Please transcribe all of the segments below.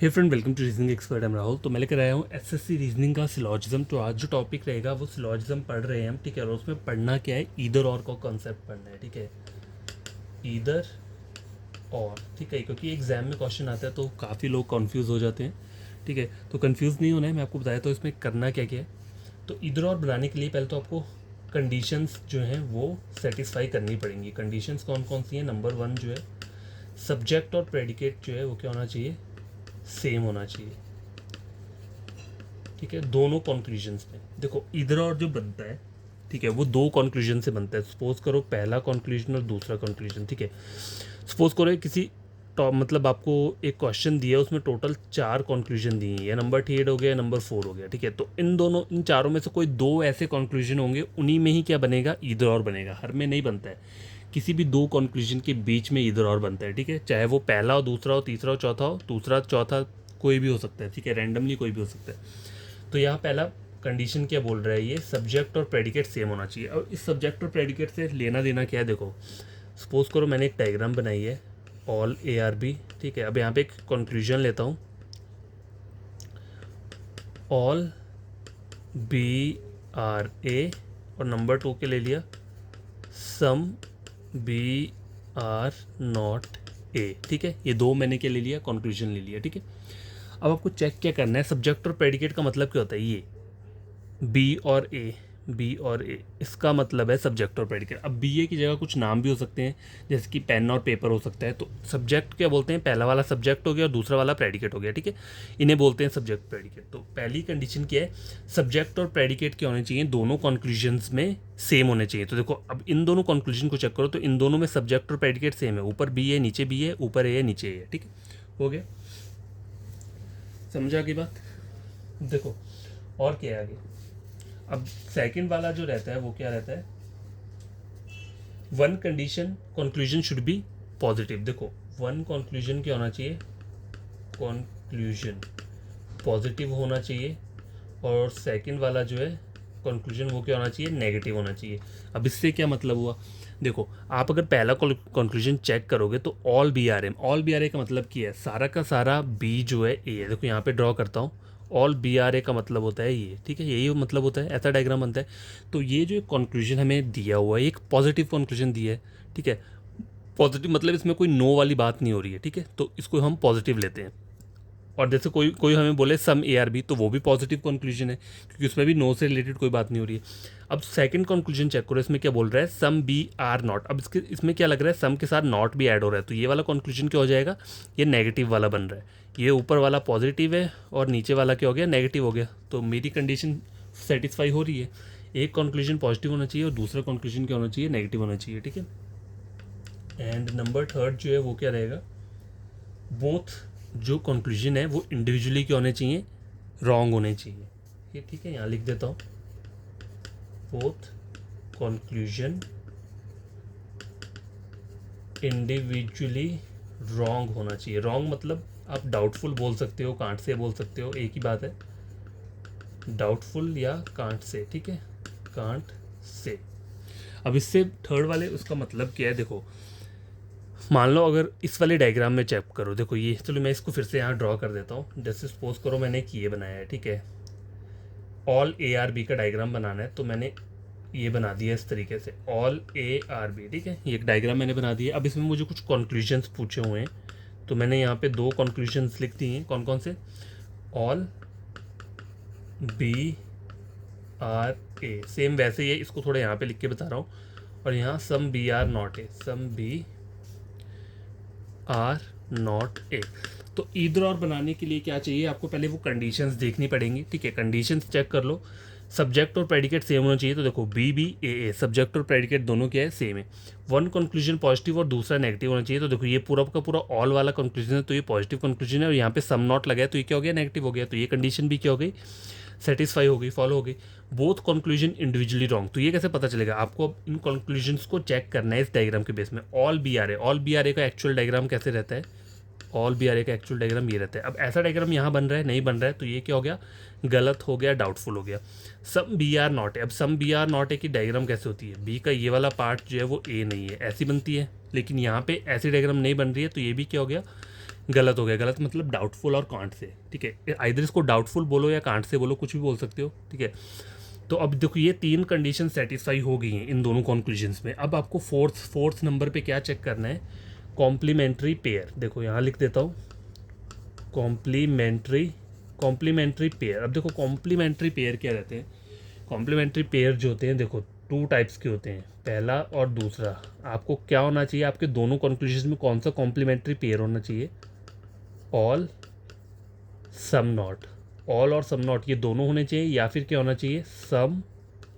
Hey friend, welcome to reasoning expert. Am Rahul. तो मैं लेकर आया हूँ एसएससी रीजनिंग का सिलॉजिज्म। तो आज जो टॉपिक रहेगा वो सिलॉजिज्म पढ़ रहे हैं हम, ठीक है। और उसमें पढ़ना क्या है, ईदर और का कॉन्सेप्ट पढ़ना है, ठीक है। ईदर और, ठीक है, क्योंकि एग्जाम में क्वेश्चन आता है तो काफ़ी लोग कंफ्यूज हो जाते हैं, ठीक है। तो कंफ्यूज नहीं होना है, मैं आपको बताया तो इसमें करना क्या क्या है। तो ईदर और बनाने के लिए पहले तो आपको कंडीशंस जो हैं वो सेटिस्फाई करनी पड़ेंगी। कंडीशंस कौन कौन सी हैं? नंबर 1 जो है, सब्जेक्ट और प्रेडिकेट जो है वो क्या होना चाहिए, सेम होना चाहिए, ठीक है। दोनों कॉन्क्लूजन्स में देखो, इधर और जो बनता है, ठीक है, वो दो कॉन्क्लूजन से बनता है। सपोज करो पहला कॉन्क्लूजन और दूसरा कॉन्क्लूजन, ठीक है। सपोज करो किसी मतलब आपको एक क्वेश्चन दिया है, उसमें टोटल 4 कॉन्क्लूजन दिए हैं, या नंबर 8 हो गया या नंबर 4 हो गया, ठीक है। तो इन चारों में से कोई दो ऐसे कॉन्क्लूजन होंगे, उन्हीं में ही क्या बनेगा, ईदर और बनेगा। हर में नहीं बनता है, किसी भी दो कॉन्क्लूजन के बीच में ईदर और बनता है, ठीक है। चाहे वो पहला हो, दूसरा हो, तीसरा हो, चौथा हो, दूसरा चौथा कोई भी हो सकता है, ठीक है। रैंडमली कोई भी हो सकता है। तो यहाँ पहला कंडीशन क्या बोल रहा है, ये सब्जेक्ट और प्रेडिकेट सेम होना चाहिए। अब इस सब्जेक्ट और प्रेडिकेट से लेना देना क्या है, देखो सपोज करो मैंने एक डायग्राम बनाई है, ऑल ए आर बी, ठीक है। अब यहाँ पे एक कंक्लूजन लेता हूँ, ऑल बी आर ए, और नंबर 2 के ले लिया some B are not A, ठीक है। ये दो मैंने क्या ले लिया, कंक्लूजन ले लिया, ठीक है। अब आपको चेक क्या करना है, सब्जेक्ट और प्रेडिकेट का मतलब क्या होता है, ये बी और ए, बी और ए, इसका मतलब है सब्जेक्ट और प्रेडिकेट। अब बी ए की जगह कुछ नाम भी हो सकते हैं, जैसे कि पेन और पेपर हो सकता है। तो सब्जेक्ट क्या बोलते हैं, पहला वाला सब्जेक्ट हो गया और दूसरा वाला प्रेडिकेट हो गया, ठीक है। इन्हें बोलते हैं सब्जेक्ट प्रेडिकेट। तो पहली कंडीशन क्या है, सब्जेक्ट और प्रेडिकेट क्या होने चाहिए, दोनों कॉन्क्लूजन्स में सेम होने चाहिए। तो देखो अब इन दोनों कॉन्क्लूजन को चेक करो, तो इन दोनों में सब्जेक्ट और प्रेडिकेट सेम है, ऊपर बी है नीचे बी है, ऊपर ए है नीचे ए है, ठीक है। हो गया, समझा की बात। देखो और क्या है आगे। अब सेकंड वाला जो रहता है वो क्या रहता है, one condition conclusion should be positive. देखो वन कंक्लूजन क्या होना चाहिए, कंक्लूजन पॉजिटिव होना चाहिए, और सेकंड वाला जो है कंक्लूजन वो क्या होना चाहिए, नेगेटिव होना चाहिए। अब इससे क्या मतलब हुआ, देखो आप अगर पहला कंक्लूजन चेक करोगे तो all B are M, all B are A का मतलब क्या है, सारा का सारा बी जो है ए है। देखो यहाँ पे ड्रॉ करता हूँ, ऑल बी आर ए का मतलब होता है ये, ठीक है, यही मतलब होता है, ऐसा डायग्राम बनता है। तो ये जो कंक्लूजन हमें दिया हुआ है, एक पॉजिटिव कंक्लूजन दिया है, ठीक है। पॉजिटिव मतलब इसमें कोई नो वाली बात नहीं हो रही है, ठीक है। तो इसको हम पॉजिटिव लेते हैं। और जैसे कोई कोई हमें बोले सम ए आर बी, तो वो भी पॉजिटिव कंक्लूजन है, क्योंकि उसमें भी नो से रिलेटेड कोई बात नहीं हो रही है। अब सेकंड कंक्लूजन चेक करो, इसमें क्या बोल रहा है, सम बी आर नॉट। अब इसमें क्या लग रहा है, सम के साथ नॉट भी ऐड हो रहा है, तो ये वाला कंक्लूजन क्या हो जाएगा, ये नेगेटिव वाला बन रहा है। ये ऊपर वाला पॉजिटिव है और नीचे वाला क्या हो गया, नेगेटिव हो गया। तो मेरी कंडीशन सेटिस्फाई हो रही है, एक कंक्लूजन पॉजिटिव होना चाहिए और दूसरा कंक्लूजन क्या होना चाहिए, नेगेटिव होना चाहिए, ठीक है। एंड नंबर 3 जो है वो क्या रहेगा, बोथ जो कंक्लूजन है वो इंडिविजुअली क्या होने चाहिए, रॉन्ग होने चाहिए, ये ठीक है। यहाँ लिख देता हूँ, बोथ कंक्लूजन इंडिविजुअली रॉन्ग होना चाहिए। रॉन्ग मतलब आप डाउटफुल बोल सकते हो, कांट से बोल सकते हो, एक ही बात है, डाउटफुल या कांट से, ठीक है, कांट से। अब इससे थर्ड वाले उसका मतलब क्या है, देखो मान लो अगर इस वाले डायग्राम में चेक करो, देखो ये, चलो मैं इसको फिर से यहाँ ड्रॉ कर देता हूँ। जैसे सपोज करो मैंने एक ये बनाया है, ठीक है, ऑल ए आर बी का डायग्राम बनाना है, तो मैंने ये बना दिया इस तरीके से, ऑल ए आर बी, ठीक है। ये एक डायग्राम मैंने बना दिया। अब इसमें मुझे कुछ कंक्लूजन्स पूछे हुए हैं, तो मैंने यहाँ पे दो कंक्लूजन्स लिख दिए हैं, कौन कौन से, all B are A, same वैसे ही है, इसको थोड़ा यहाँ पे लिख के बता रहा हूँ। और यहाँ some B are not A, some B are not A. तो ईदर और बनाने के लिए क्या चाहिए आपको, पहले वो कंडीशंस देखनी पड़ेंगी, ठीक है। कंडीशंस चेक कर लो, सब्जेक्ट और प्रेडिकेट सेम होना चाहिए। तो देखो बी बी ए, सब्जेक्ट और प्रेडिकेट दोनों क्या है, सेम है। वन कंक्लूजन पॉजिटिव और दूसरा नेगेटिव होना चाहिए। तो देखो ये पूरा का पूरा ऑल वाला कंक्लूजन है, तो ये पॉजिटिव कंक्लूजन है, और यहाँ पे सम नॉट लगा है, तो ये क्या हो गया, नेगेटिव हो गया। तो ये कंडीशन भी क्या हो गई, सेटिस्फाई हो गई, फॉलो हो गई। बोथ कंक्लूजन इंडिविजुअली रॉन्ग, तो ये कैसे पता चलेगा आपको, अब इन कंक्लूजन्स को चेक करना है इस डायग्राम के बेस में। All B are A, all B are A का एक्चुअल डायग्राम कैसे रहता है, ऑल बी आर ए का एक्चुअल डायग्राम ये रहता है। अब ऐसा डायग्राम यहाँ बन रहा है, नहीं बन रहा है, तो ये क्या हो गया, गलत हो गया, डाउटफुल हो गया। Some B are not A, अब some B are not A की डायग्राम कैसे होती है, बी का ये वाला पार्ट जो है वो ए नहीं है, ऐसी बनती है, लेकिन यहाँ पे ऐसी डायग्राम नहीं बन रही है, तो ये भी क्या हो गया, गलत हो गया, गलत मतलब डाउटफुल और कांट से, ठीक है। आइदर इसको डाउटफुल बोलो या कांट से बोलो, कुछ भी बोल सकते हो, ठीक है। तो अब देखो ये तीन कंडीशन सेटिस्फाई हो गई हैं इन दोनों कॉन्क्लूजन्स में। अब आपको फोर्थ नंबर पे क्या चेक करना है, कॉम्प्लीमेंट्री पेयर। देखो यहाँ लिख देता हूँ, कॉम्प्लीमेंट्री पेयर। अब देखो कॉम्प्लीमेंट्री पेयर क्या रहते हैं, कॉम्प्लीमेंट्री पेयर जो होते हैं देखो टू टाइप्स के होते हैं, पहला और दूसरा। आपको क्या होना चाहिए, आपके दोनों कॉन्क्लूजन में कौन सा कॉम्प्लीमेंट्री पेयर होना चाहिए, ऑल सम नॉट। ऑल और सम नॉट ये दोनों होने चाहिए, या फिर क्या होना चाहिए, सम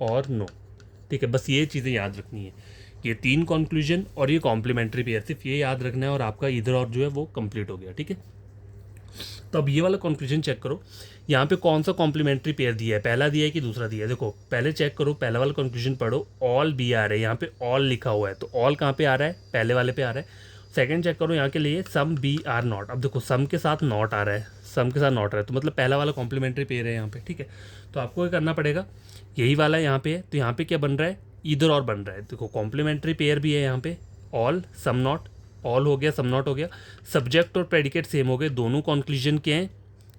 और नो, ठीक है। बस ये चीज़ें याद रखनी है, ये तीन कंक्लूजन और ये कॉम्प्लीमेंट्री पेयर, सिर्फ ये याद रखना है और आपका इधर और जो है वो कंप्लीट हो गया, ठीक है। तो अब ये वाला कंक्लूजन चेक करो, यहाँ पे कौन सा कॉम्प्लीमेंट्री पेयर दिया है, पहला दिया है कि दूसरा दिया है। देखो पहले चेक करो, पहला वाला कंक्लूजन पढ़ो, ऑल बी आ रहा है, यहाँ पे ऑल लिखा हुआ है, तो ऑल कहाँ पे आ रहा है, पहले वाले पे आ रहा है। सेकंड चेक करो यहाँ के लिए, सम बी आर नॉट। अब देखो सम के साथ नॉट आ रहा है, सम के साथ नॉट आ रहा है, तो मतलब पहला वाला कॉम्प्लीमेंट्री पेयर है यहाँ पे, ठीक है। तो आपको क्या करना पड़ेगा, यही वाला यहाँ पे है, तो यहाँ पे क्या बन रहा है, इधर और बन रहा है। देखो कॉम्प्लीमेंट्री पेयर भी है यहाँ पे, ऑल सम नॉट, ऑल हो गया सम नॉट हो गया, सब्जेक्ट और प्रेडिकेट सेम हो गए, दोनों कॉन्क्लूजन क्या हैं,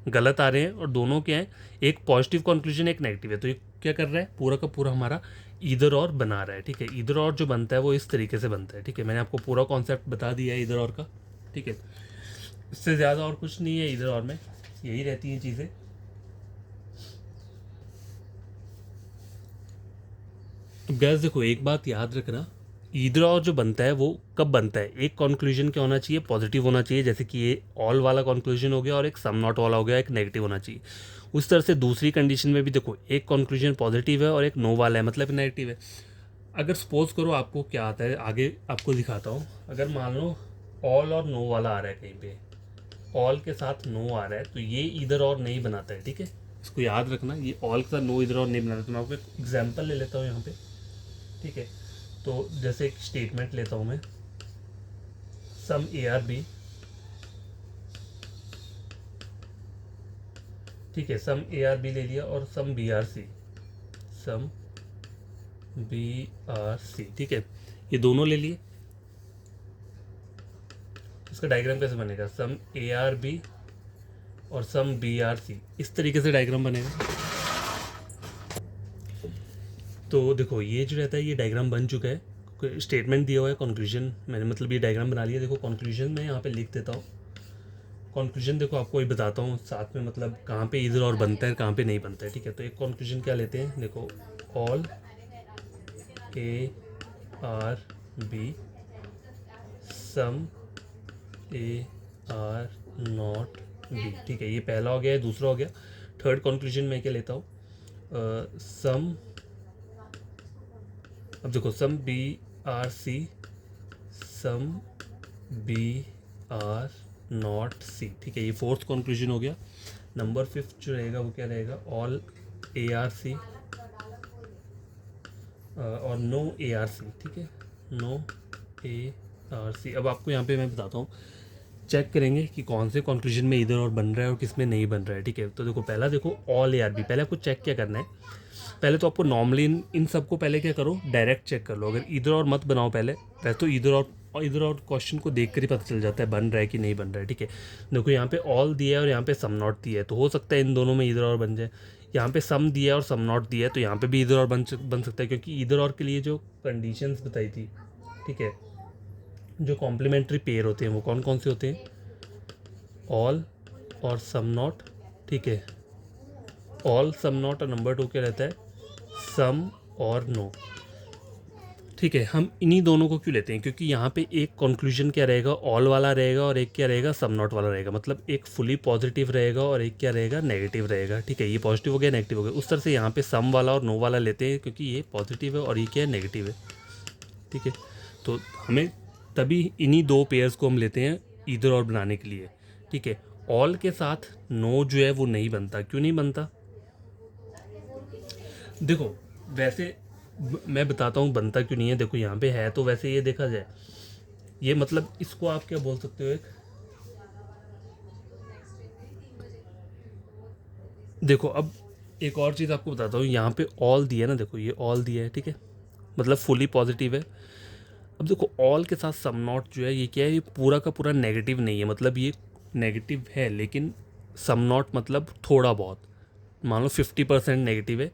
गलत आ रहे हैं, और दोनों क्या हैं, एक पॉजिटिव कंक्लूजन एक नेगेटिव है। तो ये क्या कर रहा है, पूरा का पूरा हमारा इधर और बना रहा है, ठीक है। इधर और जो बनता है वो इस तरीके से बनता है, ठीक है। मैंने आपको पूरा कॉन्सेप्ट बता दिया है इधर और का, ठीक है। इससे ज़्यादा और कुछ नहीं है इधर और में, यही रहती हैं चीज़ें। अब गैस देखो एक बात याद रखना, ईदर और जो बनता है वो कब बनता है, एक कंक्लूजन क्या होना चाहिए, पॉजिटिव होना चाहिए, जैसे कि ये ऑल वाला कंक्लूजन हो गया, और एक सम नॉट वाला हो गया, एक नेगेटिव होना चाहिए। उस तरह से दूसरी कंडीशन में भी देखो एक कंक्लूजन पॉजिटिव है और एक नो वाला है, मतलब नेगेटिव है। अगर सपोज करो आपको क्या आता है, आगे आपको दिखाता हूँ। अगर मान लो ऑल और नो वाला आ रहा है कहीं पे, ऑल के साथ नो आ रहा है, तो ये इधर और नहीं बनाता है, ठीक है। इसको याद रखना, ये ऑल के साथ नो इधर और नहीं बनाता। तो मैं आपको एक एग्जाम्पल ले लेता हूँ यहाँ पे, ठीक है। तो जैसे एक स्टेटमेंट लेता हूँ मैं, सम ए आर बी, ठीक है, सम ए आर बी ले लिया, और some B are C, some B are C, ठीक है, ये दोनों ले लिए। इसका डायग्राम कैसे बनेगा, सम ए आर बी और सम बी आर सी, इस तरीके से डायग्राम बनेगा। तो देखो ये जो रहता है ये डायग्राम बन चुका है, स्टेटमेंट दिया हुआ है, कंक्लूजन मैंने मतलब ये डायग्राम बना लिया। देखो कंक्लूजन मैं यहाँ पे लिख देता हूँ, कंक्लूजन देखो आपको ये बताता हूँ साथ में, मतलब कहाँ पे इधर और बनता है कहाँ पे नहीं बनता है, ठीक है। तो एक कंक्लूजन क्या लेते हैं, देखो all A are B, some A are not B, ठीक है, ये पहला हो गया, दूसरा हो गया। थर्ड कंक्लूजन मैं क्या लेता हूँ, सम, अब देखो some B are C, some B are not C, ठीक है, ये फोर्थ कंक्लूजन हो गया। नंबर फिफ्थ जो रहेगा वो क्या रहेगा, ऑल ए आर सी और नो ए आर सी, ठीक है, नो ए आर सी। अब आपको यहाँ पे मैं बताता हूँ, चेक करेंगे कि कौन से कंक्लूजन में इधर और बन रहा है और किस में नहीं बन रहा है, ठीक है। तो देखो पहला देखो ऑल ए आर बी, पहले आपको चेक क्या करना है, पहले तो आपको नॉर्मली इन सबको पहले क्या करो, डायरेक्ट चेक कर लो। अगर इधर और मत बनाओ पहले, वैसे तो इधर और क्वेश्चन को देख कर ही पता चल जाता है बन रहा है कि नहीं बन रहा है, ठीक है। देखो यहाँ पे ऑल दिया है और यहाँ पे सम नॉट दिया है, तो हो सकता है इन दोनों में इधर और बन जाए। यहाँ पे सम दिया है और सम नॉट दिया है, तो यहाँ पे भी इधर और बन सकता है, क्योंकि इधर और के लिए जो कंडीशंस बताई थी, ठीक है, जो कॉम्प्लीमेंट्री पेयर होते हैं वो कौन कौन से होते हैं, ऑल और सम नॉट, ठीक है, ऑल सम नॉट, और नंबर टू क्या रहता है, सम और नो, ठीक है। हम इन्हीं दोनों को क्यों लेते हैं, क्योंकि यहाँ पे एक कंक्लूजन क्या रहेगा, ऑल वाला रहेगा, और एक क्या रहेगा, सम नॉट वाला रहेगा, मतलब एक फुली पॉजिटिव रहेगा और एक क्या रहेगा, नेगेटिव रहेगा, ठीक है। ये पॉजिटिव हो गया, नेगेटिव हो गया, उस तरह से यहाँ पे सम वाला और नो वाला लेते हैं, क्योंकि ये पॉजिटिव है और ये क्या है, नेगेटिव है, ठीक है। तो हमें तभी इन्हीं दो पेयर्स को हम लेते हैं इधर और बनाने के लिए, ठीक है। ऑल के साथ नो जो है वो नहीं बनता, क्यों नहीं बनता, देखो वैसे मैं बताता हूँ बनता क्यों नहीं है। देखो यहाँ पे है, तो वैसे ये देखा जाए, ये मतलब इसको आप क्या बोल सकते हो, एक देखो अब एक और चीज़ आपको बताता हूँ, यहाँ पे ऑल दिया है ना, देखो ये ऑल दिया है, ठीक है, मतलब फुली पॉजिटिव है। अब देखो ऑल के साथ सम नॉट जो है ये क्या है, ये पूरा का पूरा नेगेटिव नहीं है, मतलब ये नेगेटिव है, लेकिन सम नॉट मतलब थोड़ा बहुत, मान लो 50% नेगेटिव है,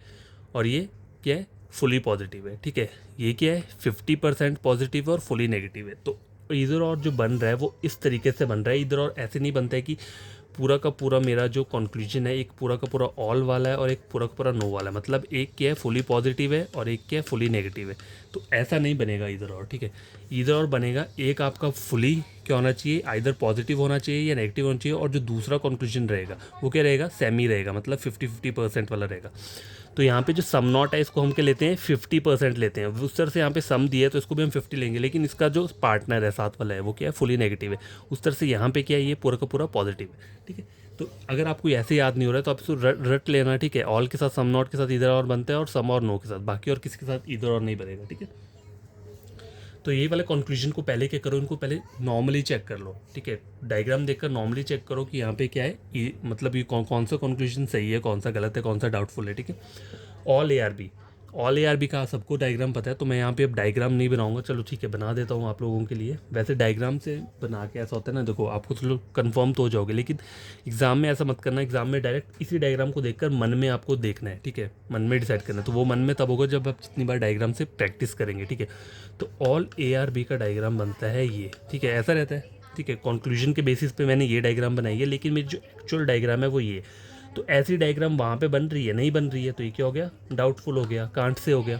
और ये क्या है, फुली पॉजिटिव है। ठीक है, ये क्या है, 50% पॉजिटिव और फुली नेगेटिव है। तो इधर और जो बन रहा है वो इस तरीके से बन रहा है। इधर और ऐसे नहीं बनता है कि पूरा का पूरा मेरा जो कंक्लूजन है एक पूरा का पूरा ऑल वाला है और एक पूरा का पूरा नो वाला है, मतलब एक क्या है फुली पॉजिटिव है और एक क्या है फुली नेगेटिव है। तो ऐसा नहीं बनेगा इधर और। ठीक है, इधर और बनेगा एक आपका फुली क्या होना चाहिए, आइदर पॉजिटिव होना चाहिए या नेगेटिव होना चाहिए, और जो दूसरा कंक्लूजन रहेगा वो क्या रहेगा, सेमी रहेगा, मतलब 50-50% वाला रहेगा। तो यहाँ पे जो सम नॉट है इसको हम क्या लेते हैं, 50% लेते हैं। उस तरह से यहाँ पे सम दिया है तो इसको भी हम 50 लेंगे, लेकिन इसका जो पार्टनर है साथ वाला है वो क्या है, फुली नेगेटिव है। उस तरह से यहाँ पे क्या है, ये पूरा का पूरा पॉजिटिव है। ठीक है, तो अगर आपको ऐसे याद नहीं हो रहा है तो आप इसको रट लेना। ठीक है, ऑल के साथ सम नॉट के साथ इधर और बनता है और सम और नो के साथ, बाकी और किसी के साथ इधर और नहीं बनेगा। ठीक है, तो ये वाले कंक्लूजन को पहले क्या करो, इनको पहले नॉर्मली चेक कर लो। ठीक है, डायग्राम देखकर नॉर्मली चेक करो कि यहाँ पे क्या है, ये मतलब ये कौन सा कंक्लूजन सही है, कौन सा गलत है, कौन सा डाउटफुल है। ठीक है, ऑल ए आर बी का सबको डायग्राम पता है, तो मैं यहाँ पे अब डायग्राम नहीं बनाऊंगा। चलो ठीक है, बना देता हूँ आप लोगों के लिए। वैसे डायग्राम से बना के ऐसा होता है ना, देखो आपको चलो कंफर्म तो हो जाओगे, लेकिन एग्जाम में ऐसा मत करना। एग्जाम में डायरेक्ट इसी डायग्राम को देखकर मन में आपको देखना है। ठीक है, मन में डिसाइड करना है, तो वो मन में तब होगा जब आप जितनी बार डायग्राम से प्रैक्टिस करेंगे। ठीक है, तो ऑल ए आर बी का डायग्राम बनता है ये। ठीक है, ऐसा रहता है। ठीक है, कंक्लूजन के बेसिस पे मैंने ये डायग्राम बनाई है, लेकिन मेरी जो एक्चुअल डायग्राम है वो ये। तो ऐसी डायग्राम वहाँ पे बन रही है, नहीं बन रही है, तो ये क्या हो गया, डाउटफुल हो गया, कांट से हो गया।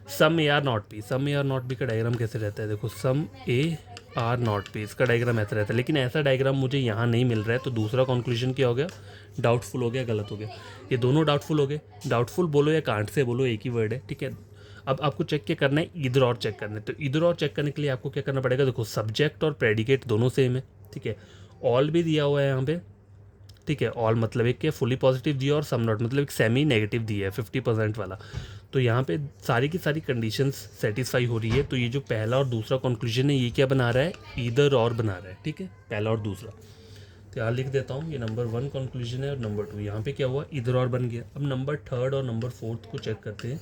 Some A are not B, some A are not B का डायग्राम कैसे रहता है, देखो some A are not B, इसका डायग्राम ऐसा रहता है, लेकिन ऐसा डायग्राम मुझे यहाँ नहीं मिल रहा है। तो दूसरा कंक्लूजन क्या हो गया, डाउटफुल हो गया, गलत हो गया। ये दोनों डाउटफुल हो गए। डाउटफुल बोलो या कांट से बोलो, एक ही वर्ड है। ठीक है, अब आपको चेक क्या करना है, इधर और चेक करना है। तो इधर और चेक करने के लिए आपको क्या करना पड़ेगा, देखो सब्जेक्ट और प्रेडिकेट दोनों सेम है। ठीक है, ऑल भी दिया हुआ है यहाँ पे। ठीक है, ऑल मतलब एक के फुली पॉजिटिव दिया और सम नॉट मतलब एक सेमी नेगेटिव दिया है 50% वाला। तो यहाँ पे सारी की सारी कंडीशंस सेटिस्फाई हो रही है। तो ये जो पहला और दूसरा कंक्लूजन है ये क्या बना रहा है, ईदर और बना रहा है। ठीक है, पहला और दूसरा। तो यहाँ लिख देता हूँ, ये नंबर 1 कंक्लूजन है और नंबर 2 यहाँ पे क्या हुआ, इधर और बन गया। अब नंबर 3 और नंबर 4 को चेक करते हैं।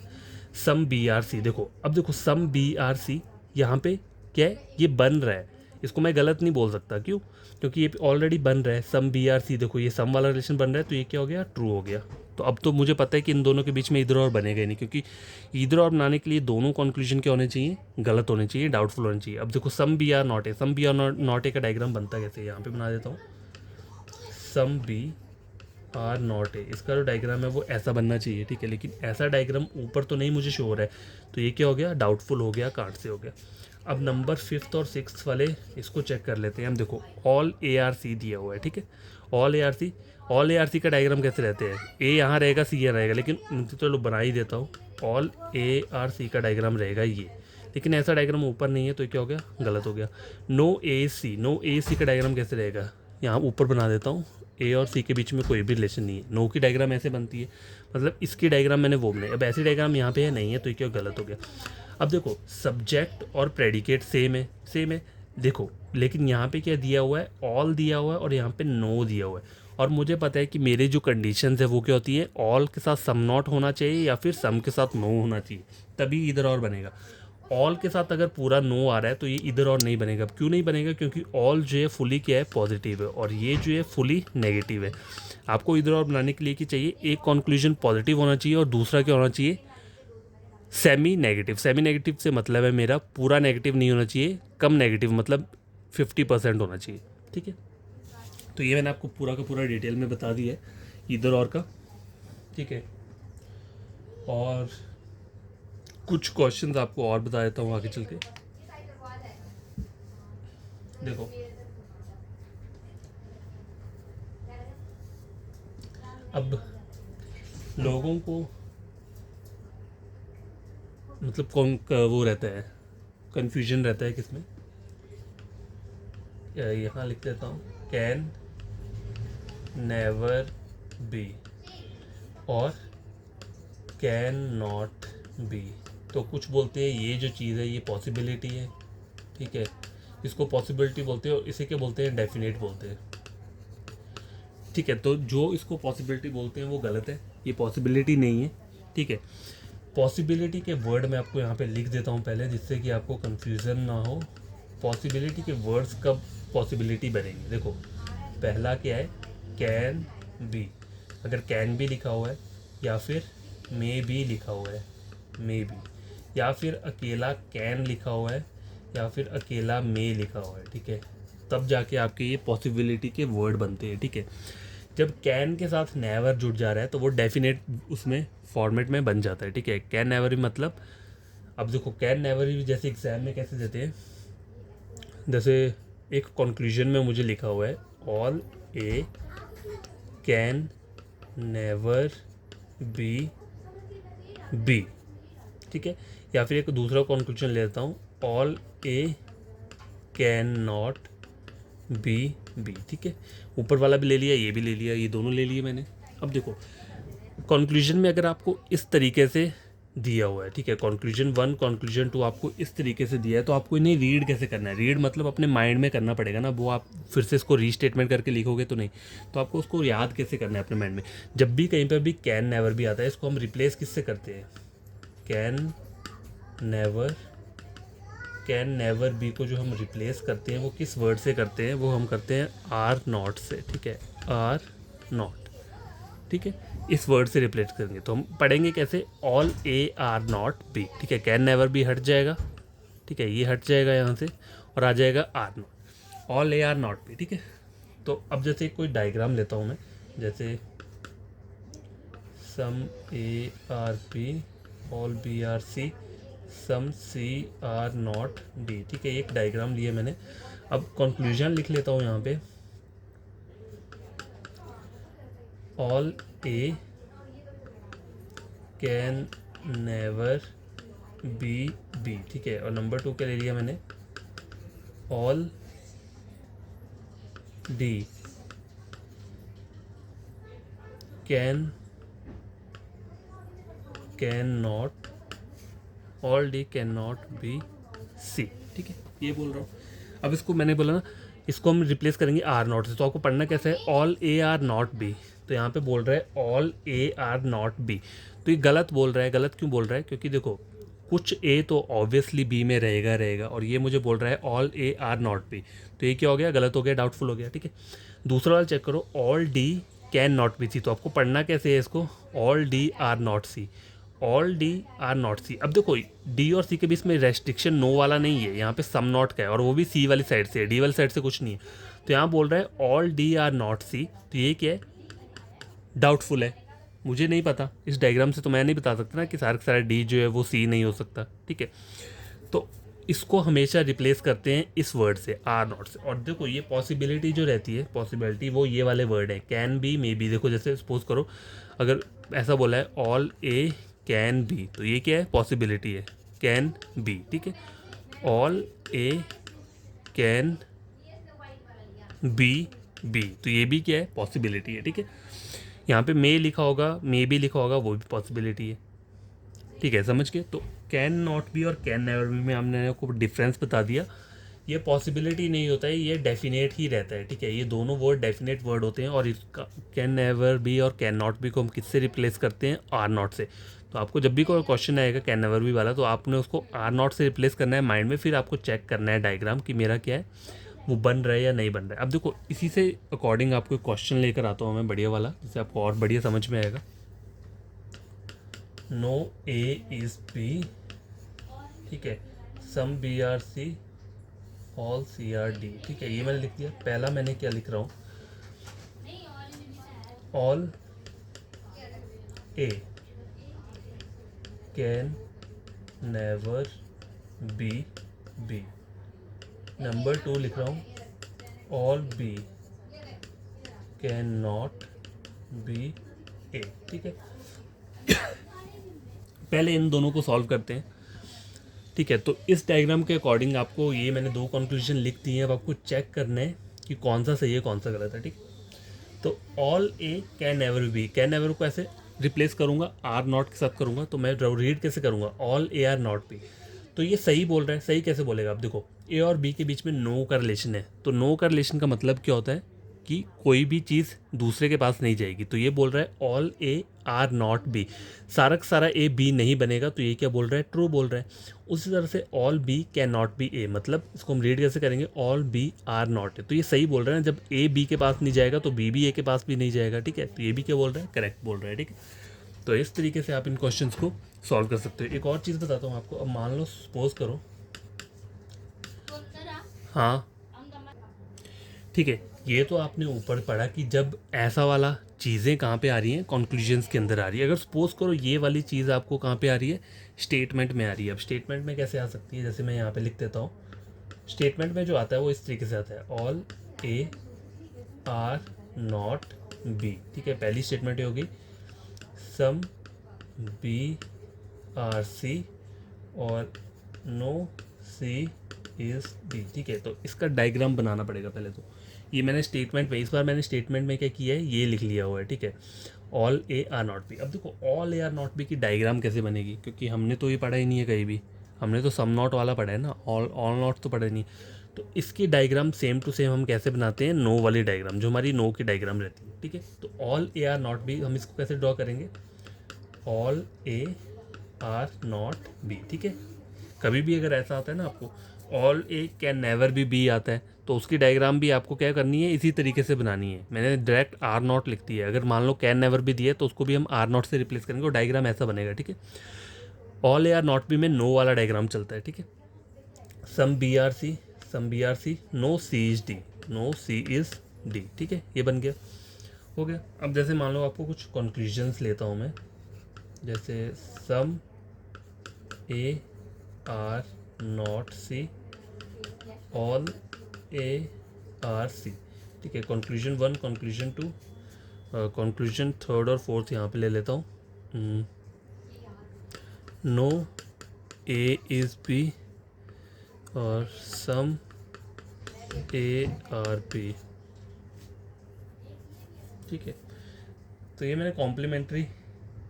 सम बी आर सी, देखो अब देखो सम बी आर सी यहाँ पे क्या है, ये बन रहा है, इसको मैं गलत नहीं बोल सकता। क्यों, क्योंकि ये ऑलरेडी बन रहा है। सम बी आर सी, देखो ये सम वाला रिलेशन बन रहा है, तो ये क्या हो गया, ट्रू हो गया। तो अब तो मुझे पता है कि इन दोनों के बीच में इधर और बनेगा नहीं, क्योंकि इधर और बनाने के लिए दोनों कंक्लूजन क्या होने चाहिए, गलत होने चाहिए, डाउटफुल होने चाहिए। अब देखो some B are not A, some B are not A का डायग्राम बनता कैसे, यहाँ पे बना देता हूँ। Some B are not A, इसका जो डायग्राम है वो ऐसा बनना चाहिए। ठीक है, लेकिन ऐसा डायग्राम ऊपर तो नहीं मुझे शो हो रहा है, तो ये क्या हो गया, डाउटफुल हो गया, कांट से हो गया। अब नंबर 5th और 6th वाले इसको चेक कर लेते हैं हम। देखो ऑल ए आर सी दिया हुआ है। ठीक है, ऑल ए आर सी का डायग्राम कैसे रहते हैं, ए यहाँ रहेगा, सी यहाँ रहेगा, लेकिन चलो बना ही देता हूँ। ऑल ए आर सी का डायग्राम रहेगा ये, लेकिन ऐसा डायग्राम ऊपर नहीं है, तो क्या हो गया, गलत हो गया। नो ए सी का डायग्राम कैसे रहेगा, यहाँ ऊपर बना देता हूँ। ए और सी के बीच में कोई भी रिलेशन नहीं है। नो की डायग्राम ऐसे बनती है, मतलब इसकी डायग्राम मैंने वो बनाई। अब ऐसी डायग्राम यहाँ पे है नहीं है, तो ये क्या गलत हो गया। अब देखो सब्जेक्ट और प्रेडिकेट सेम है देखो, लेकिन यहाँ पे क्या दिया हुआ है, ऑल दिया हुआ है और यहाँ पे नो दिया हुआ है। और मुझे पता है कि मेरी जो कंडीशंस है वो क्या होती है, ऑल के साथ सम नॉट होना चाहिए या फिर सम के साथ नो होना चाहिए, तभी इधर और बनेगा। ऑल के साथ अगर पूरा नो आ रहा है तो ये इधर और नहीं बनेगा। क्यों नहीं बनेगा, क्योंकि ऑल जो है फुली क्या है, पॉजिटिव है, और ये जो है फुली नेगेटिव है। आपको इधर और बनाने के लिए क्या चाहिए, एक कंक्लूजन पॉजिटिव होना चाहिए और दूसरा क्या होना चाहिए, सेमी नेगेटिव। सेमी नेगेटिव से मतलब है मेरा पूरा नेगेटिव नहीं होना चाहिए, कम नेगेटिव, मतलब 50% होना चाहिए। ठीक है, तो ये मैंने आपको पूरा का पूरा डिटेल में बता दिया है इधर और का। ठीक है, और कुछ क्वेश्चंस आपको और बता देता हूँ आगे चल के। देखो अब लोगों को मतलब कौन वो रहता है, कन्फ्यूजन रहता है किसमें, यहाँ लिख देता हूँ, कैन नेवर बी और कैन नॉट बी। तो कुछ बोलते हैं ये जो चीज़ है ये पॉसिबिलिटी है। ठीक है, इसको पॉसिबिलिटी बोलते हैं और इसे क्या बोलते हैं, डेफिनेट बोलते हैं। ठीक है, तो जो इसको पॉसिबिलिटी बोलते हैं वो गलत है, ये पॉसिबिलिटी नहीं है। ठीक है, पॉसिबिलिटी के वर्ड मैं आपको यहाँ पे लिख देता हूँ पहले, जिससे कि आपको कन्फ्यूज़न ना हो। पॉसिबिलिटी के वर्ड्स कब पॉसिबिलिटी बनेंगे, देखो पहला क्या है, कैन बी। अगर कैन बी लिखा हुआ है या फिर मे बी लिखा हुआ है, मे बी, या फिर अकेला कैन लिखा हुआ है या फिर अकेला मे लिखा हुआ है, ठीक है, तब जाके आपके ये पॉसिबिलिटी के वर्ड बनते हैं, ठीक है। जब कैन के साथ नेवर जुड़ जा रहा है तो वो डेफिनेट उसमें फॉर्मेट में बन जाता है, ठीक है। कैन नेवर भी मतलब, अब देखो कैन नेवर भी जैसे एग्जाम में कैसे देते हैं, जैसे एक कंक्लूजन में मुझे लिखा हुआ है all A can never be B, ठीक है। या फिर एक दूसरा कंक्लूजन ले लेता हूँ, all A can not be B, ठीक है। ऊपर वाला भी ले लिया, ये भी ले लिया, ये दोनों ले लिए मैंने। अब देखो कंक्लूजन में अगर आपको इस तरीके से दिया हुआ है, ठीक है, कंक्लूजन 1 कंक्लूजन 2 आपको इस तरीके से दिया है, तो आपको इन्हें रीड कैसे करना है। रीड मतलब अपने माइंड में करना पड़ेगा ना, वो आप फिर से इसको रीस्टेटमेंट करके लिखोगे तो नहीं, तो आपको उसको याद कैसे करना है अपने माइंड में। जब भी कहीं पर भी कैन नेवर भी आता है, इसको हम रिप्लेस किससे करते हैं, can never, can never B को जो हम रिप्लेस करते हैं वो किस वर्ड से करते हैं, वो हम करते हैं आर नॉट से, ठीक है, आर नॉट, ठीक है, इस वर्ड से रिप्लेस करेंगे। तो हम पढ़ेंगे कैसे, all A are not B, ठीक है, कैन नेवर बी हट जाएगा, ठीक है, ये हट जाएगा यहाँ से और आ जाएगा are not, all A are not B, ठीक है। तो अब जैसे कोई डायग्राम लेता हूँ मैं, जैसे some A are B, all B are C, some C are not D, ठीक है, एक डायग्राम लिया मैंने। अब कंक्लूजन लिख लेता हूँ यहाँ पे, all A can never be B, ठीक है। और नंबर 2 क्या ले लिया मैंने, all D can not, all D can not be C, ठीक है, ये बोल रहा हूँ। अब इसको मैंने बोला ना, इसको हम रिप्लेस करेंगे आर नॉट से, तो आपको पढ़ना कैसे है, all A are not B, तो यहाँ पे बोल रहा है all A are not B, तो ये गलत बोल रहा है। गलत क्यों बोल रहा है, क्योंकि देखो कुछ ए तो ऑब्वियसली बी में रहेगा, और ये मुझे बोल रहा है all A are not B, तो ये क्या हो गया, गलत हो गया, डाउटफुल हो गया, ठीक है। दूसरा वाला चेक करो, all D can not be C, तो आपको पढ़ना कैसे है इसको, all D are not C, all D are not C. अब देखो डी और सी के बीच में रेस्ट्रिक्शन नो वाला नहीं है, यहाँ पे सम नॉट का है, और वो भी सी वाली साइड से है, डी वाली साइड से कुछ नहीं है। तो यहाँ बोल रहा है ऑल डी आर नॉट सी, तो ये क्या है, डाउटफुल है। मुझे नहीं पता, इस डायग्राम से तो मैं नहीं बता सकता ना कि सारा का सारा डी जो है वो सी नहीं हो सकता, ठीक है। तो इसको हमेशा रिप्लेस करते हैं इस वर्ड से, आर नॉट से। और देखो ये पॉसिबिलिटी जो रहती है, पॉसिबिलिटी वो ये वाले वर्ड है, कैन बी, मे बी। देखो जैसे सपोज करो अगर ऐसा बोला है ऑल ए कैन बी, तो ये क्या है, पॉसिबिलिटी है, कैन बी, ठीक है। All A can be B, तो ये भी क्या है, पॉसिबिलिटी है, ठीक है। यहाँ पे मे लिखा होगा, मे भी लिखा होगा, वो भी पॉसिबिलिटी है, ठीक है, समझ के। तो कैन नॉट बी और कैन नेवर बी में हमने आपको डिफरेंस बता दिया। ये पॉसिबिलिटी नहीं होता है, ये डेफिनेट ही रहता है, ठीक है। ये दोनों वर्ड डेफिनेट वर्ड होते हैं, और इसका कैन नेवर बी और कैन नॉट बी को हम किससे रिप्लेस करते हैं, आर नॉट से। तो आपको जब भी कोई क्वेश्चन आएगा कैन नेवर बी वाला, तो आपने उसको आर नॉट से रिप्लेस करना है माइंड में, फिर आपको चेक करना है डायग्राम कि मेरा क्या है, वो बन रहा है या नहीं बन रहा है। अब देखो इसी से अकॉर्डिंग आपको क्वेश्चन लेकर आता हूँ मैं बढ़िया वाला, जिससे आपको और बढ़िया समझ में आएगा। नो ए इज बी, ठीक है, some B are C, all C are D, ठीक है, ये मैंने लिख दिया। पहला मैंने क्या लिख रहा हूँ, all A can never be B. Number 2 लिख रहा हूँ, all B can not be A, ठीक है। पहले इन दोनों को सॉल्व करते हैं, ठीक है। तो इस डायग्राम के अकॉर्डिंग आपको ये मैंने 2 कंक्लूजन लिख दिए हैं, अब आपको चेक करना है कि कौन सा सही है कौन सा गलत है, ठीक। तो all A can never B, can never को ऐसे रिप्लेस करूँगा, आर नॉट के साथ करूँगा, तो मैं रीड कैसे करूँगा, all A are not B. तो ये सही बोल रहा है, सही कैसे बोलेगा। अब देखो ए और बी के बीच में नो का रिलेशन है, तो नो का रिलेशन का मतलब क्या होता है, कि कोई भी चीज़ दूसरे के पास नहीं जाएगी। तो ये बोल रहा है all A are not B, सारा का सारा ए बी नहीं बनेगा, तो ये क्या बोल रहा है, ट्रू बोल रहा है। उसी तरह से all B can not be A, मतलब इसको हम रीड कैसे करेंगे, all B are not A, तो ये सही बोल रहा है। जब ए बी के पास नहीं जाएगा तो बी भी ए के पास भी नहीं जाएगा, ठीक है। तो ये भी क्या बोल रहा है, करेक्ट बोल रहा है, ठीक है। तो इस तरीके से आप इन क्वेश्चंस को सॉल्व कर सकते हो। एक और चीज़ बताता हूँ आपको। अब मान लो सपोज करो, हाँ ठीक है, ये तो आपने ऊपर पढ़ा कि जब ऐसा वाला चीज़ें कहाँ पे आ रही हैं, कंक्लूजन्स के अंदर आ रही है। अगर सपोज करो ये वाली चीज़ आपको कहाँ पे आ रही है, स्टेटमेंट में आ रही है। अब स्टेटमेंट में कैसे आ सकती है, जैसे मैं यहाँ पे लिख देता हूँ। स्टेटमेंट में जो आता है वो इस तरीके से आता है, all A are not B, ठीक है। पहली स्टेटमेंट ये होगी सम बी आर सी और नो सी इज डी, ठीक है। तो इसका डायग्राम बनाना पड़ेगा पहले। तो ये मैंने स्टेटमेंट में, इस बार मैंने स्टेटमेंट में क्या किया है, ये लिख लिया हुआ है, ठीक है, all A are not B. अब देखो all A are not B की डायग्राम कैसे बनेगी, क्योंकि हमने तो ये पढ़ा ही नहीं है कहीं भी, हमने तो सम नॉट वाला पढ़ा है ना, ऑल नॉट तो पढ़ा नहीं। तो इसकी डायग्राम सेम टू सेम हम कैसे बनाते हैं, नो वाली डायग्राम, जो हमारी नो की डायग्राम रहती है, ठीक है। तो all A are not B हम इसको कैसे ड्रॉ करेंगे, all A are not B, ठीक है। कभी भी अगर ऐसा आता है ना आपको, all A can never B आता है, तो उसकी डायग्राम भी आपको क्या करनी है, इसी तरीके से बनानी है। मैंने डायरेक्ट आर नॉट लिख दिया है। अगर मान लो कैन नेवर भी दिया है तो उसको भी हम आर नॉट से रिप्लेस करेंगे और डायग्राम ऐसा बनेगा, ठीक है। All A are not B में नो वाला डायग्राम चलता है, ठीक है। Some B are C no C is D, no C is D, ठीक है। ये बन गया, हो गया। अब जैसे मान लो आपको कुछ कंक्लूजन्स लेता हूँ मैं, जैसे some A are not C all A are C, ठीक है। कंक्लूजन 1, कंक्लूजन 2, कंक्लूजन 3 और 4 यहाँ पे ले लेता हूँ। नो ए इज़ बी और सम ए आर बी, ठीक है। तो ये मैंने कॉम्प्लीमेंट्री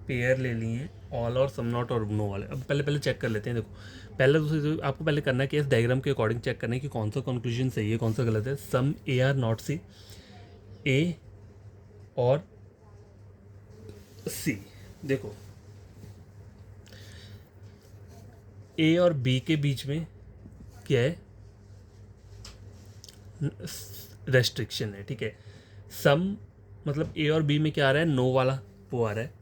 पेयर ले लिए हैं, ऑल और सम नॉट और नो वाले। अब पहले चेक कर लेते हैं। देखो पहले दूसरे आपको पहले करना है कि इस डायग्राम के अकॉर्डिंग चेक करना है कि कौन सा कंक्लूजन सही है, कौन सा गलत है। सम ए आर नॉट सी, ए और सी, देखो ए और बी के बीच में क्या है, रेस्ट्रिक्शन है, ठीक है। सम मतलब ए और बी में क्या आ रहा है, नो वाला वो आ रहा है।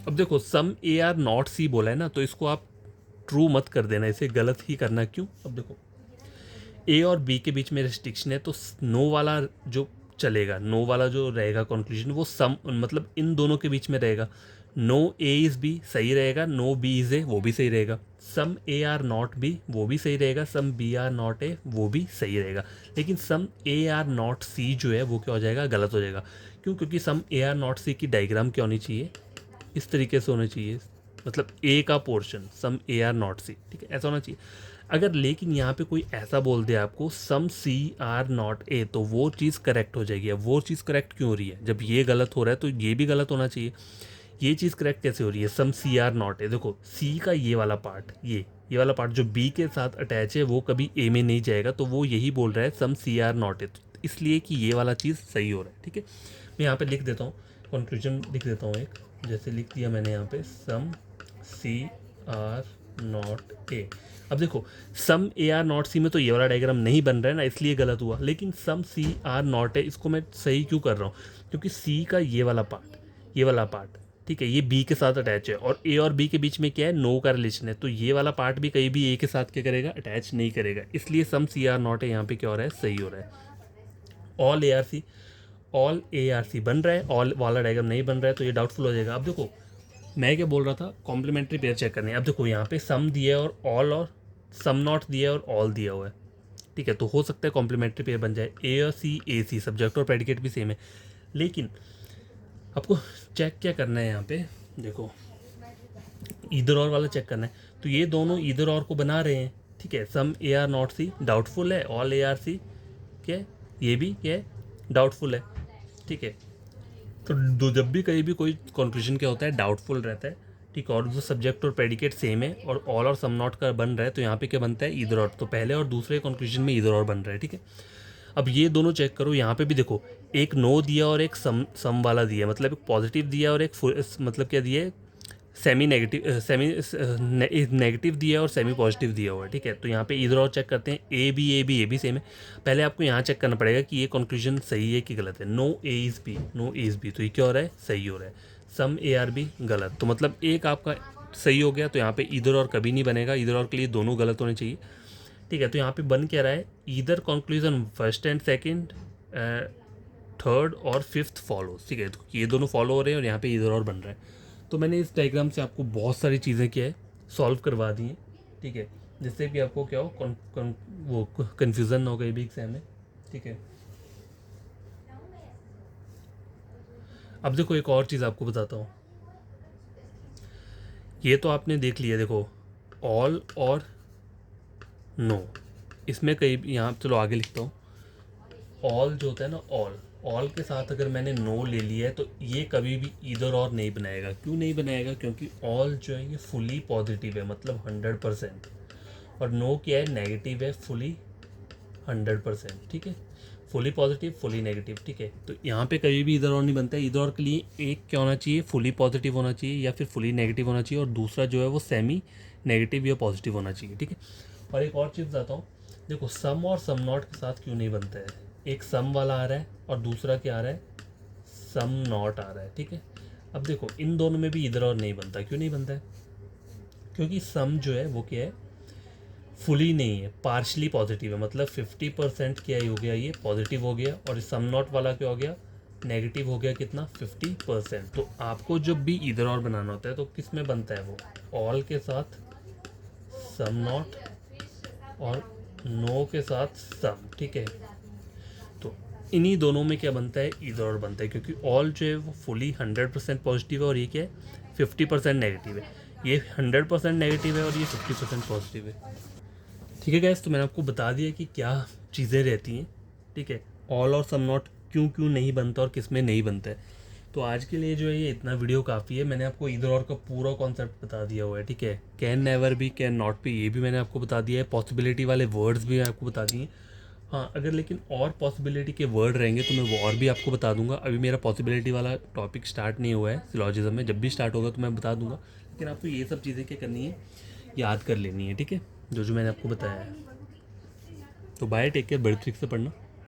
अब देखो सम ए आर नॉट सी बोला है ना, तो इसको आप ट्रू मत कर देना, इसे गलत ही करना। क्यों, अब देखो ए और बी के बीच में रेस्ट्रिक्शन है, तो नो वाला जो चलेगा, नो वाला जो रहेगा कंक्लूजन, वो सम मतलब इन दोनों के बीच में रहेगा। नो ए इज़ बी सही रहेगा, नो बी इज़ ए वो भी सही रहेगा, some A are not B वो भी सही रहेगा, some B are not A वो भी सही रहेगा। लेकिन सम ए आर नॉट सी जो है वो क्या हो जाएगा, गलत हो जाएगा। क्यों, क्योंकि सम ए आर नॉट सी की डायग्राम क्या होनी चाहिए, इस तरीके से होना चाहिए, मतलब ए का portion some A are not C, ठीक है, ऐसा होना चाहिए। अगर लेकिन यहाँ पे कोई ऐसा बोल दे आपको सम सी आर नॉट ए, तो वो चीज़ करेक्ट हो जाएगी। अब वो चीज़ करेक्ट क्यों हो रही है, जब ये गलत हो रहा है तो ये भी गलत होना चाहिए। ये चीज़ करेक्ट कैसे हो रही है, सम सी आर नॉट ए, देखो सी का ये वाला पार्ट, ये वाला पार्ट जो बी के साथ अटैच है वो कभी ए में नहीं जाएगा, तो वो यही बोल रहा है सम सी आर नॉट ए, इसलिए कि ये वाला चीज़ सही हो रहा है, ठीक है। मैं यहाँ पे लिख देता हूँ, कंक्लूजन लिख देता हूँ एक, जैसे लिख दिया मैंने यहाँ पे सम सी आर नॉट ए। अब देखो सम ए आर नॉट सी में तो ये वाला डायग्राम नहीं बन रहा है ना, इसलिए गलत हुआ। लेकिन सम सी आर नॉट ए इसको मैं सही क्यों कर रहा हूँ, क्योंकि सी का ये वाला पार्ट, ठीक है, ये बी के साथ अटैच है, और ए और बी के बीच में क्या है, नो का रिलेशन है, तो ये वाला पार्ट भी कहीं भी ए के साथ क्या करेगा, अटैच नहीं करेगा, इसलिए सम सी आर नॉट ए यहाँ पे क्या हो रहा है, सही हो रहा है। ऑल ए आर सी बन रहा है, ऑल वाला डायग्राम नहीं बन रहा है, तो ये डाउटफुल हो जाएगा। अब देखो मैं क्या बोल रहा था, कॉम्प्लीमेंट्री पेयर चेक करनी है। अब देखो यहाँ पे सम दिया है और ऑल, और सम नॉट दिया है और ऑल दिया हुआ है, ठीक है, तो हो सकता है कॉम्प्लीमेंट्री पेयर बन जाए। ए और सी सब्जेक्ट और प्रेडिकेट भी सेम है, लेकिन आपको चेक क्या करना है यहाँ पे, देखो इधर और वाला चेक करना है, तो ये दोनों इधर और को बना रहे हैं, ठीक है। Some A are not C doubtful है, ऑल ए आर सी क्या है, ये भी क्या है, डाउटफुल है, ठीक है। तो जब भी कहीं भी कोई कंक्लूजन क्या होता है, डाउटफुल रहता है, ठीक है, और जो सब्जेक्ट और प्रेडिकेट सेम है और ऑल और सम नॉट का बन रहा है, तो यहाँ पे क्या बनता है, इधर और, तो पहले और दूसरे कंक्लूजन में इधर और बन रहा है, ठीक है। अब ये दोनों चेक करो, यहाँ पे भी देखो एक नो दिया और एक सम वाला दिया, मतलब एक पॉजिटिव दिया और एक मतलब क्या दिया है, सेमी नेगेटिव नेगेटिव दिया और सेमी पॉजिटिव दिया हुआ है, ठीक है। तो यहाँ पे इधर और चेक करते हैं, ए बी सेम है। पहले आपको यहाँ चेक करना पड़ेगा कि ये कंक्लूजन सही है कि गलत है। No A is B, no A is B, तो ये क्या हो रहा है, सही हो रहा है। सम ए आर बी गलत, तो मतलब एक आपका सही हो गया, तो यहाँ पे इधर और कभी नहीं बनेगा, इधर और के लिए दोनों गलत होने चाहिए, ठीक है। तो यहाँ पे बन क्या रहा है, इधर conclusion first and second, third और फिफ्थ फॉलो, ठीक है। तो ये दोनों फॉलो हो रहे हैं और यहाँ पे इधर और बन रहा है। तो मैंने इस डायग्राम से आपको बहुत सारी चीज़ें क्या है सॉल्व करवा दी हैं, ठीक है, जिससे कि आपको क्या हो वो कन्फ्यूज़न ना हो गई भी एग्जाम में, ठीक है। अब देखो एक और चीज़ आपको बताता हूँ, ये तो आपने देख लिया, देखो ऑल और नो, इसमें कहीं यहाँ चलो आगे लिखता हूँ। ऑल जो होता है ना, ऑल ऑल के साथ अगर मैंने नो ले लिया है तो ये कभी भी इधर और नहीं बनाएगा। क्यों नहीं बनाएगा, क्योंकि ऑल जो है ये फुली पॉजिटिव है, मतलब 100%, और नो क्या है, नेगेटिव है, फुली 100%, ठीक है। फुली पॉजिटिव फुली नेगेटिव, ठीक है। तो यहाँ पे कभी भी इधर और नहीं बनता है। इधर और के लिए एक क्या होना चाहिए, फुली पॉजिटिव होना चाहिए या फिर फुली नेगेटिव होना चाहिए, और दूसरा जो है वो सेमी नेगेटिव या पॉजिटिव होना चाहिए, ठीक है। और एक और चीज़ बताता हूँ, देखो सम और सम नॉट के साथ क्यों नहीं बनता है, एक सम वाला आ रहा है और दूसरा क्या आ रहा है, सम नॉट आ रहा है, ठीक है। अब देखो इन दोनों में भी इधर और नहीं बनता, क्यों नहीं बनता है, क्योंकि सम जो है वो क्या है, फुली नहीं है, पार्शली पॉजिटिव है, मतलब 50% क्या ही हो गया, ये पॉजिटिव हो गया, और सम नॉट वाला क्या हो गया, नेगेटिव हो गया, कितना, 50%। तो आपको जब भी इधर और बनाना होता है तो किस में बनता है, वो ऑल के साथ सम नॉट और नो के साथ सम, ठीक है। तो इन्हीं दोनों में क्या बनता है, इधर और बनता है, क्योंकि ऑल जो है वो फुली 100% पॉजिटिव है और ये क्या है 50% नेगेटिव है। ये 100% नेगेटिव है और ये 50% पॉजिटिव है, ठीक है गैस। तो मैंने आपको बता दिया कि क्या चीज़ें रहती हैं, ठीक है। ऑल और सम नॉट क्यों क्यों नहीं बनता और किस में नहीं बनता है। तो आज के लिए जो है ये इतना वीडियो काफ़ी है, मैंने आपको इधर और का पूरा कॉन्सेप्ट बता दिया हुआ है, ठीक है। कैन नेवर भी, कैन नॉट भी, ये भी मैंने आपको बता दिया है, पॉसिबिलिटी वाले वर्ड्स भी आपको बता दिए। हाँ, अगर लेकिन और पॉसिबिलिटी के वर्ड रहेंगे तो मैं वो और भी आपको बता दूंगा। अभी मेरा पॉसिबिलिटी वाला टॉपिक स्टार्ट नहीं हुआ है सिलॉजिज्म में, जब भी स्टार्ट होगा तो मैं बता दूंगा। लेकिन आपको ये सब चीज़ें क्या करनी है, याद कर लेनी है, ठीक है, जो जो मैंने आपको बताया है। तो बाय, टेक केयर, बड़े तरीके से पढ़ना।